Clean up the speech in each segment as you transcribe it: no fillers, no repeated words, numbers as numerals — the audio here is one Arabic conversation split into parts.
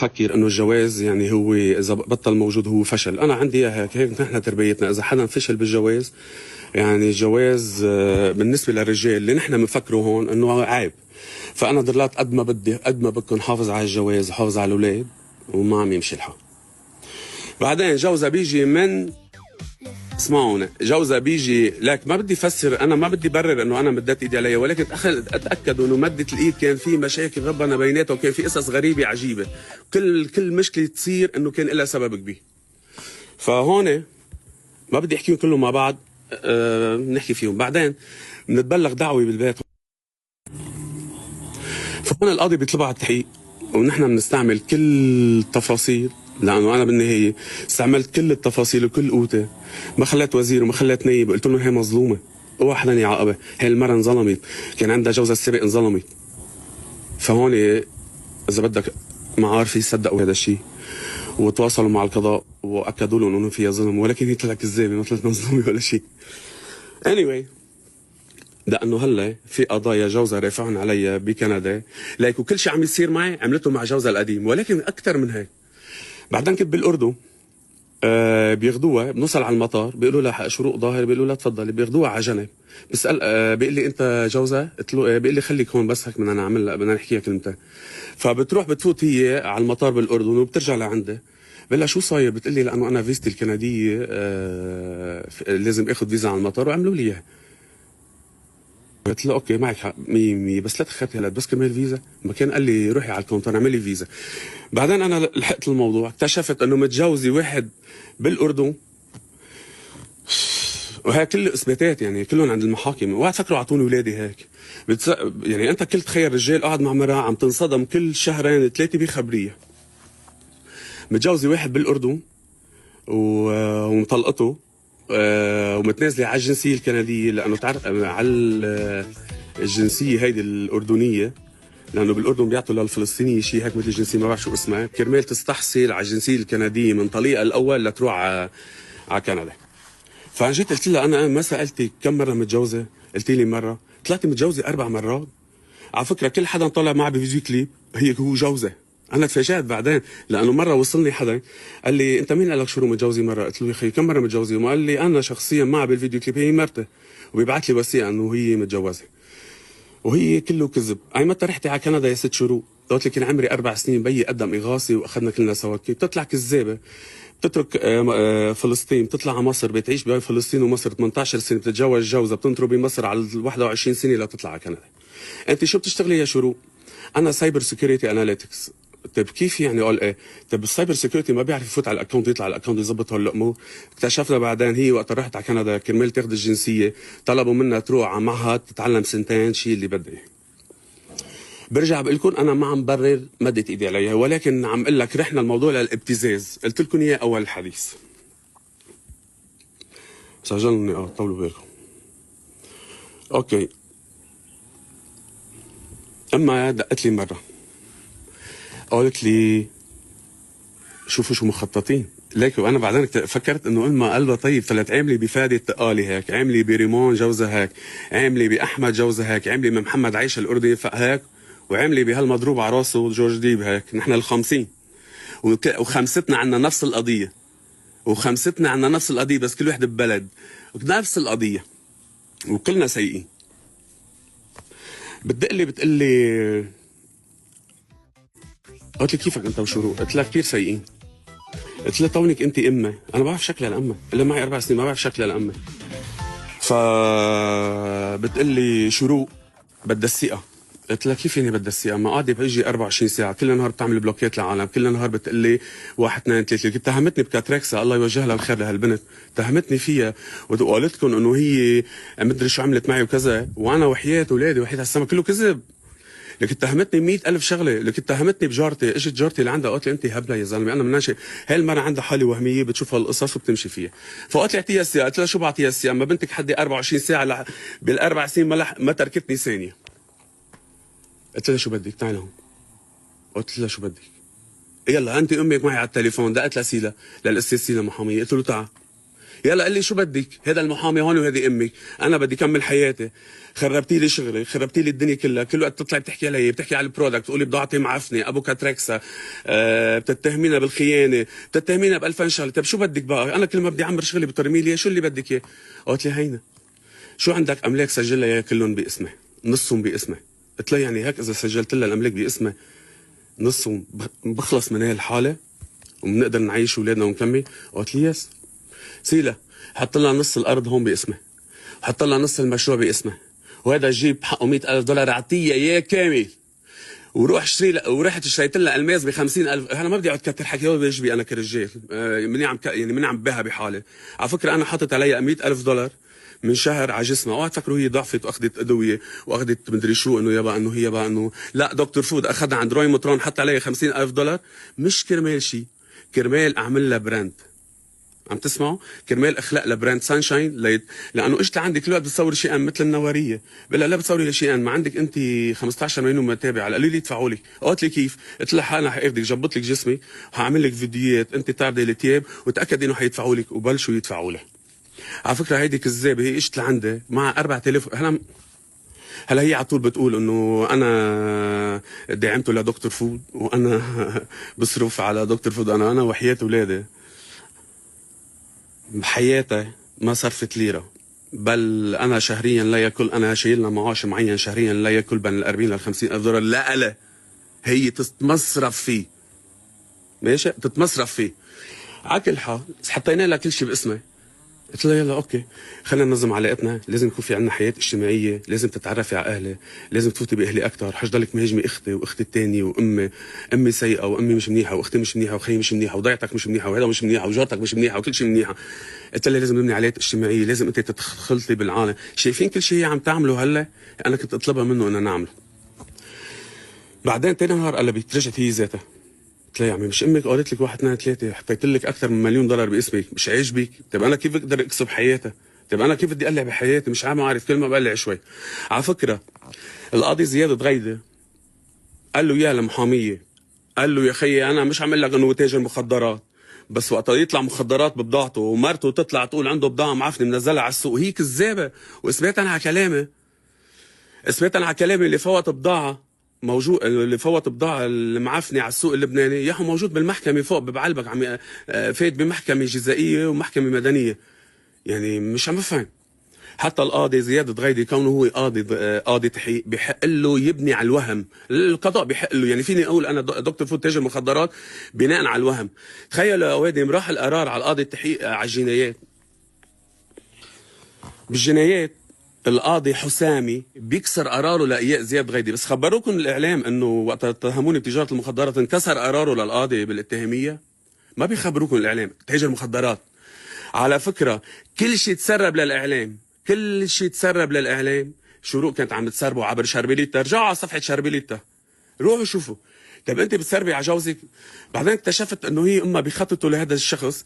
فكر انه الجواز يعني هو اذا بطل موجود هو فشل. انا عندي اياها هيك نحن تربيتنا، اذا حدا فشل بالجواز يعني الجواز بالنسبه للرجال اللي نحن بنفكره هون انه عيب. فانا ضلات قد ما بدي قد ما بدكم حافظ على الجواز وحافظ على الاولاد وما عم يمشي الحال. بعدين جوزها بيجي من، اسمعوني، جوزها بيجي لك، ما بدي فسر، انا ما بدي برر انه انا مديت ايدي عليها، ولكن اتاكدوا انه مدة الايد كان في مشاكل ربنا بيناتها وكان في قصص غريبه عجيبه. كل مشكله تصير انه كان لها سبب كبير. فهون ما بدي احكيهم كلهم مع بعض، نحكي فيهم بعدين. بنتبلغ دعوه بالبيت، فهون القاضي بيطلبها على التحقيق ونحن بنستعمل كل التفاصيل، لانه انا بالنهايه استعملت كل التفاصيل وكل قوتي، ما خليت وزير وما خليت نايب، قلت لهم هي مظلومه، اوعى حدا يعاقبها، هي المرة انظلمت، كان عندها جوزها السابق انظلمت. فهون اذا بدك ما عارف يصدقوا هذا الشيء وتواصلوا مع القضاء واكدوا لهم انه فيها ظلم، ولكن هي طلعت كذابه، ما طلعت مظلومه ولا شيء. anyway، لانه هلا في قضايا جوزها رافعهم علي بكندا، لايك وكل شيء عم يصير معي عملته مع جوزها القديم، ولكن اكثر من هيك. بعدين كنت بالاردن، بياخذوها، بنوصل على المطار بيقولوا لها شروق ظاهر، بيقولوا لها تفضلي، بياخذوها على جنب، بسال بيقول لي انت جوزها؟ قلت له بيقول لي خليك هون بس هيك بدنا نعمل، بدنا نحكيها كلمتين. فبتروح بتفوت هي على المطار بالاردن وبترجع لعندها، بقول لها شو صاير؟ بتقول لي لانه انا فيزتي الكنديه لازم اخذ فيزا على المطار وعملوا لي اياها. قلت له اوكي معك حق 100%، بس لا تخطي هلا بس كرمال فيزا؟ ما كان قال لي روحي على الكونتر اعملي فيزا. بعدين انا لحقت الموضوع، اكتشفت انه متجوزي واحد بالاردن، وهي كل اثباتات يعني كلهم عند المحاكم، اوعى تفكروا اعطوني اولادي هيك. يعني انت كل تخيل رجال قاعد مع مراه عم تنصدم كل شهرين ثلاثه بخبريه. متجوزي واحد بالاردن ومطلقته، ومتنازله على الجنسيه الكنديه، لانه تعرف على الجنسيه هيدي الاردنيه، لانه بالاردن بيعطوا للفلسطينيه شيء هيك مثل الجنسيه ما بعرف شو اسمها، كرمال تستحصل على الجنسيه الكنديه من طليقها الاول لتروح على كندا. فجيت قلت لها انا ما سالتك كم مره متجوزه؟ قلت لي مره. طلعتي متجوزه 4 مرات. على فكره كل حدا طلع معها بفيديو كليب هو جوزه. انا تفاجأت بعدين، لانه مره وصلني حدا قال لي انت مين قال لك شو متجوزه مره؟ قلت له يا اخي كم مره متجوزه؟ وما قال لي انا شخصيا معها بالفيديو كليب هي مرته، وبيبعث لي وثيقه انه هي متجوزه، وهي كله كذب. اي متى رحتي على كندا يا 6 شهور؟ قلت لك كان عمري 4 سنين، بيي قدم اغاثه واخذنا كلنا سوا. كيف بتطلع كذابه؟ بتترك فلسطين، بتطلع على مصر، بتعيش بفلسطين ومصر 18 سنه، بتتجوز جوزها، بتنطر بمصر على 21 سنه لتطلع على كندا. انت شو بتشتغلي يا شروق؟ انا سايبر سيكيورتي اناليتكس. طيب كيف يعني؟ قال ايه؟ طيب السايبر سيكيورتي ما بيعرف يفوت على الاكونت يطلع على الاكونت يظبط هالامور. اكتشفنا بعدين هي وقت رحت على كندا كرمال تاخذ الجنسيه، طلبوا منها تروح على معهد تتعلم سنتين شيء اللي بدها اياه. برجع بقول لكم انا ما عم برر مدت ايدي عليها، ولكن عم اقول لك رحنا الموضوع للابتزاز، قلت لكم اياه اول الحديث. سجلني طولوا بالكم. اوكي. اما دقت لي مره قالت لي شوفوا شو مخططين ليك، وانا بعدين فكرت انه ما قلبها طيب، طلعت عامله بفادي التقالي هيك، عامله بريمون جوزها هيك، عامله باحمد جوزها هيك، عامله بمحمد عيشه الاردني هيك، وعامله بهالمضروب على راسه جورج ديب هيك. نحن ال50 وخمستنا عنا نفس القضيه، وخمستنا عنا نفس القضيه، بس كل وحده ببلد نفس القضيه وكلنا سيئين. بتدق بتقول لي، قلت لي كيفك انت وشروق؟ قلت لها كثير سيئين. قلت لها كونك انت امه، انا بعرف شكلها الامه، اللي معي 4 سنين ما بعرف شكلها الامه. بتقول لي شروق بدها الثقه. قلت لها كيف يعني بدها الثقه؟ ما قاعده بيجي 24 ساعه، كل نهار بتعمل بلوكات للعالم، كل نهار بتقول لي 1 2 3. كنت اتهمتني بكاتريكسا، الله يوجه لها الخير لهالبنت، اتهمتني فيها وقالت لكم انه هي مدري شو عملت معي وكذا، وانا وحياه اولادي وحياه السما كله كذب. لك اتهمتني 100,000 شغله، لك اتهمتني بجارتي، اجت جارتي لعندها قالت لي انت هبله يا زلمه، انا مناشي هاي المره عندها حاله وهميه بتشوف هالقصص وبتمشي فيها. فقلت لي اعطيها السياق. قلت لها شو بعطيها السياق؟ ما بنتك حدي 24 ساعه بال4 سنين ما تركتني ثانيه. قلت لها شو بدك؟ تعالي هون. قلت لها شو بدك؟ يلا انت امك معي على التليفون، دقت لسيلا للاستاذ سيلا محاميه، قلت له تعال يلا قال لي شو بدك؟ هذا المحامي هون وهذه امك، انا بدي كمل حياتي. خربتي لي شغلي، خربتي لي الدنيا كلها، كل وقت تطلعي بتحكي علي، بتحكي على البرودكت، تقولي بضاعتي معفنه، ابو كاتريكسا، بتتهمينا بالخيانه، بتتهمينا ب2000 شغله، طيب شو بدك بقى؟ انا كل ما بدي اعمر شغلي بترمي شو اللي بدك اياه؟ قالت لي هينا شو عندك املاك سجلها يا كلهم باسمها، نصهم باسمها. قلت لها يعني هيك اذا سجلت لها الاملاك باسمها نصهم بخلص من هي الحاله وبنقدر نعيش اولادنا ونكمل؟ قالت لي يس. سيلا حط لها نص الارض هون باسمها، حط لها نص المشروع باسمها، وهذا جيب حقه $100,000 اعطيه اياه كامل، وروح اشتري ورحت اشتريت لها الماس ب50,000. انا ما بدي اقعد كتر حكي، هو بيجبي انا كرجال مني عم يعني مني عم بها بحالي. على فكره انا حاطط عليها $100,000 من شهر على جسمها، اوعى تفكروا هي ضعفت واخذت ادويه واخذت مدري شو، انه يابا انه هي بقى انه لا، دكتور فود اخذها عند روي مطران حط عليها $50,000 مش كرمال شيء، كرمال اعمل لها براند. عم تسمعوا؟ كرمال اخلق لبراند سانشاين لانه اجت لعندي كل وقت بتصور شيئا مثل النواريه، بقول لها لا بتصوري لي شيئا، ما عندك انت 15 مليون متابع، قالوا لي ادفعوا لي. قالت لي كيف؟ قلت لها انا حاخذك جبط لك جسمي، هعمل لك فيديوهات انت تعرضي الثياب وتاكد انه حيدفعوا لك، وبلشوا يدفعوا لي. على فكره هيدي كذابه، هي اجت لعندي مع 4000. هلا هي على طول بتقول انه انا دعمته لدكتور فود وانا بصرف على دكتور فود. انا وحياة اولادي بحياتي ما صرفت ليرة، بل أنا شهريا لا يكل، أنا شايلنا معاش معين شهريا لا يكل بين ال40 ل50,000 دولار. لا لا، هي تتمصرف فيه، ماشي تتمصرف فيه. على كل حال حطينا لها كل شيء باسمها. قلت لها يلا اوكي خلينا ننظم علاقتنا، لازم يكون في عندنا حياه اجتماعيه، لازم تتعرفي على اهلي، لازم تفوتي باهلي اكثر، حجضلك مهاجمه اختي واختي الثانيه وامي، امي سيئه وامي مش منيحه واختي مش منيحه وخيي مش منيحه وضيعتك مش منيحه وهذا مش منيحه وجارتك مش منيحه وكل شيء منيحه. قلت لها لازم نبني علاقات اجتماعيه، لازم انت تتخلطي بالعالم. شايفين كل شيء هي عم تعمله هلا انا كنت اطلبها منه انه نعمله. بعدين تاني نهار قلبت رجعت هي ذاتها. قلت لها يا عمي مش امك قالت لك 1 2 3 حطيت لك اكثر من $1,000,000 باسمك، مش عاجبك؟ طيب انا كيف بقدر اكسب حياتي؟ طيب انا كيف بدي اقلع بحياتي؟ مش عم اعرف، كل ما بقلع شوي. على فكره القاضي زياد دغيده قال له يا لمحاميه، قال له يا خيي انا مش عم اقول لك انه تاجر مخدرات، بس وقت يطلع مخدرات ببضاعته ومرته تطلع تقول عنده بضاعه معفنه منزلها على السوق، هي كذابه. واثباتا على كلامي، اثباتا على كلامي اللي فوت بضاعه موجود، اللي فوت بضاعه المعفنه على السوق اللبناني ياهو موجود بالمحكمه فوق بعلبك، عم فايت بمحكمه جزائيه ومحكمه مدنيه. يعني مش عم بفهم. حتى القاضي زياد دغيدي كونه هو قاضي تحقيق بحق له يبني على الوهم، القضاء بحق له. يعني فيني اقول انا دكتور فوت تاجر مخدرات بناء على الوهم. تخيلوا يا اوادم راح القرار على القاضي التحقيق على الجنايات. بالجنايات القاضي حسامي بيكسر قراره لاياء زياد غيدي، بس خبروكم الاعلام انه وقت اتهموني بتجاره المخدرات انكسر قراره للقاضي بالاتهاميه؟ ما بيخبروكم الاعلام، تاجر مخدرات. على فكره كل شيء تسرب للاعلام، كل شيء تسرب للاعلام. شروق كانت عم تسربه عبر شربيليتا، رجعوا على صفحه شربيليتا روحوا شوفوا. طيب انت بتسربي على جوزك، بعدين اكتشفت انه هي امها بيخططوا لهذا الشخص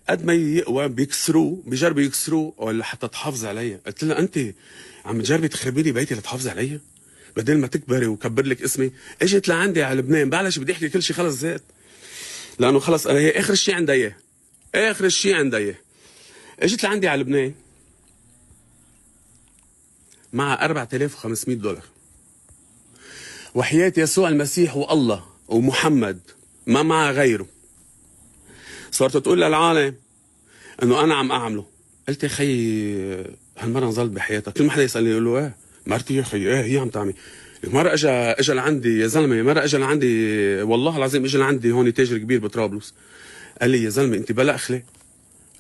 قد ما يقوى بيكسروه، بيجربوا يكسروه ولا حتى تحافظ عليا. قلت لها انت عم تجربي تخربي لي بيتي لتحافظي عليا بدل ما تكبري وكبر لك اسمي. اجت لعندي على لبنان بعلش بدي احكي كل شيء، خلص زهقت لانه خلص انا هي اخر شيء عندها اياه، اخر شيء عندها اياه. اجت لعندي على لبنان مع $4,500 وحياة يسوع المسيح والله ومحمد ما معها غيره. صارت تقول للعالم انه انا عم اعمله. قلت يا خيي هالمره نظلت بحياتها، كل ما حدا يسالني يقول له ايه مرتي يا خيي ايه هي عم تعمل. مرة اجى لعندي يا زلمه، مرة اجى لعندي والله العظيم، اجى لعندي هون تاجر كبير بطرابلس قال لي يا زلمه انت بلا اخلاق.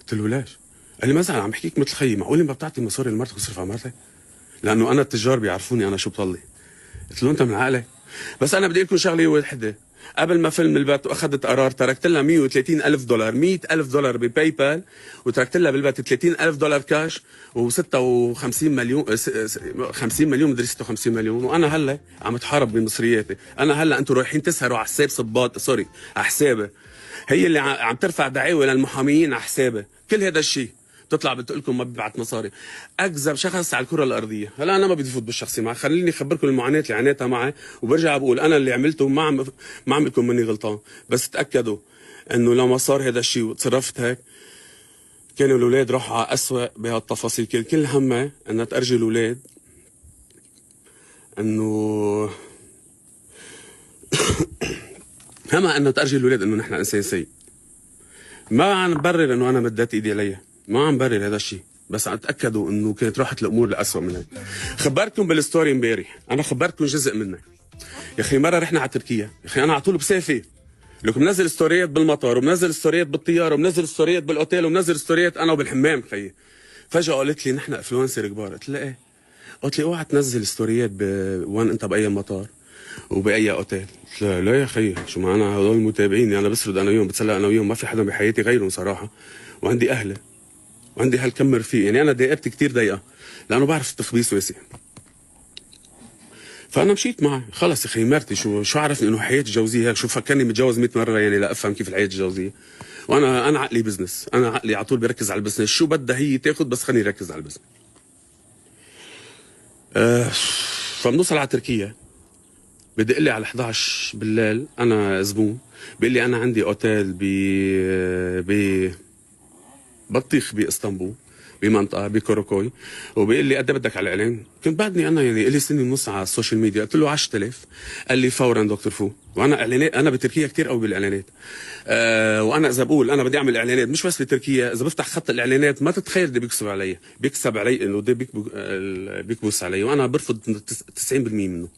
قلت له ليش؟ قال لي ما زعل عم بحكيك مثل خيي، معقول ما بتعطي مصاري لمرتك وتصرف على مرتك؟ لانه انا التجار بيعرفوني انا شو بطلي. قلت له انت من عقلك؟ بس انا بدي اقول لكم شغله وحده، قبل ما فيلم البيت واخذت قرار تركت لها $130,000 $100,000 بباي بال، وتركت لها بالبيت $30,000 كاش و56 مليون 50 مليون مدري 56 مليون. وانا هلا عم اتحارب بمصرياتي. انا هلا انتم رايحين تسهروا على حساب صباط، سوري على حسابي، هي اللي عم ترفع دعاوى للمحاميين على حسابي. كل هذا الشيء تطلع بتقول لكم ما ببعت مصاري. اكذب شخص على الكره الارضيه. هلا انا ما بدي فوت بالشخصي معه، خليني اخبركم المعاناه اللي عانيتها معي، وبرجع بقول انا اللي عملته ما عم بكون مني غلطان، بس تاكدوا انه لو ما صار هذا الشيء وتصرفت هيك كانوا الاولاد راحوا على اسوأ بهالتفاصيل، كل همها انها تأرجي الاولاد انه همها انه تأرجي الاولاد انه نحن انسان سيء. ما عم برر انه انا مديت ايدي عليها، ما عم برر هذا الشيء، بس عم تاكدوا انه كانت راحت الامور لأسوأ من هيك. خبرتكم بالستوري امبارح، انا خبرتكم جزء منها. يا اخي مره رحنا على تركيا، يا اخي انا على طول بسافر لكم، منزل ستوريات بالمطار ومنزل ستوريات بالطياره ومنزل ستوريات بالاوتيل ومنزل ستوريات انا وبالحمام خيي. فجاه قالت لي نحن انفلونسر كبار، قلت لها ايه؟ قالت لي اوعى تنزل ستوريات وين انت باي مطار وباي اوتيل. قلت لها لا يا خيي، شو معنا هدول متابعيني، انا بسرد انا وياهم، بتسلى انا وياهم، ما في حدا بحياتي غيرهم صراحه، وعندي اهلي وعندي هالكم رفيق، يعني انا دائرتي كثير ضيقه لانه بعرف التخبيص واسع. فانا مشيت معه، خلص يا اخي مرتي شو عرفني انه حياتي الجوزيه هيك، شو فكرني متجوز 100 مره يعني لا افهم كيف الحياه الجوزيه. وانا عقلي بزنس، انا عقلي على طول بركز على البزنس، شو بدها هي تاخذ بس خليني اركز على البزنس. فبنوصل على تركيا، بدق لي على 11 بالليل، انا زبون، بيقول لي انا عندي اوتيل ب بطيخ باسطنبول بمنطقه بكوروكوي، وبيقول لي قد إيه بدك على الاعلان؟ كنت بعدني انا يعني لي سنه ونص على السوشيال ميديا، قلت له 10000. قال لي فورا دكتور فو، وانا اعلانات، انا بتركيا كثير قوي بالاعلانات. وانا اذا بقول انا بدي اعمل اعلانات مش بس بتركيا، اذا بفتح خط الاعلانات ما تتخيل اللي بيكسب علي، بيكسب علي انه ده بيكبس علي، وانا برفض 90% منه.